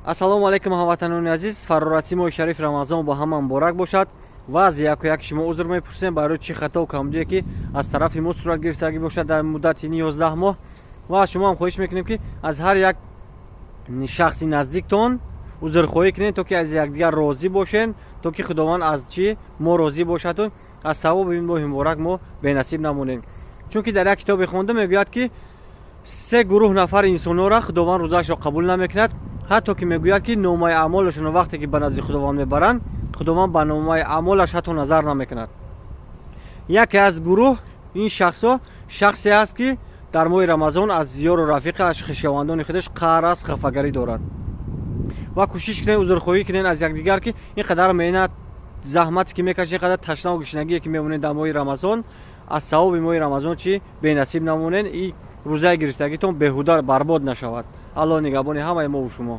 ассалому алайкум ҳамватанони азиз, фарорасимои шариф рамазон ба ҳама муборак бошад. ва аз як шумо узр мепурсем барои чи хато камбудие ки аз тарафи мо сурат гирифтагӣ бошад дар муддати 11 моҳ. ва аз шумо ҳам хоҳиш мекунем ки аз ҳар як шахси наздиктон узрхоҳӣ кунед, то ки аз якдигар розӣ бошен, то ки худованд аз чи мо розӣ бошад, аз савоби ин моҳи муборак мо бенасиб намонем. чунки дар як китобе хонда мегӯяд ки се гурӯҳ нафари инсонҳоро худованд рӯзаашро қабул намекунад. ҳатто ки мегӯяд ки номаи аъмолашонро вақте ки ба назди худованд мебаранд, худованд ба номаи аъмолаш ҳатто назар намекунад. яке аз гурӯҳ ин шахсҳо шахсе аст ки дар моҳи рамазон аз ёру рафиқаш, хишовандони худаш қаҳр аст, хафагарӣ дорад. ва кӯшиш кунед узрхоҳӣ кунед аз якдигар ки ин қадар меҳнат, заҳмате ки мекашед, ин қадар ташнаву гишнагие ки мемонед дар моҳи рамазон, аз савоби моҳи рамазон чи бенасиб намонед, ин рӯзаи гирифтагитон беҳуда барбод нашавад. аллоҳ нигаҳбони ҳамаи мову шумо.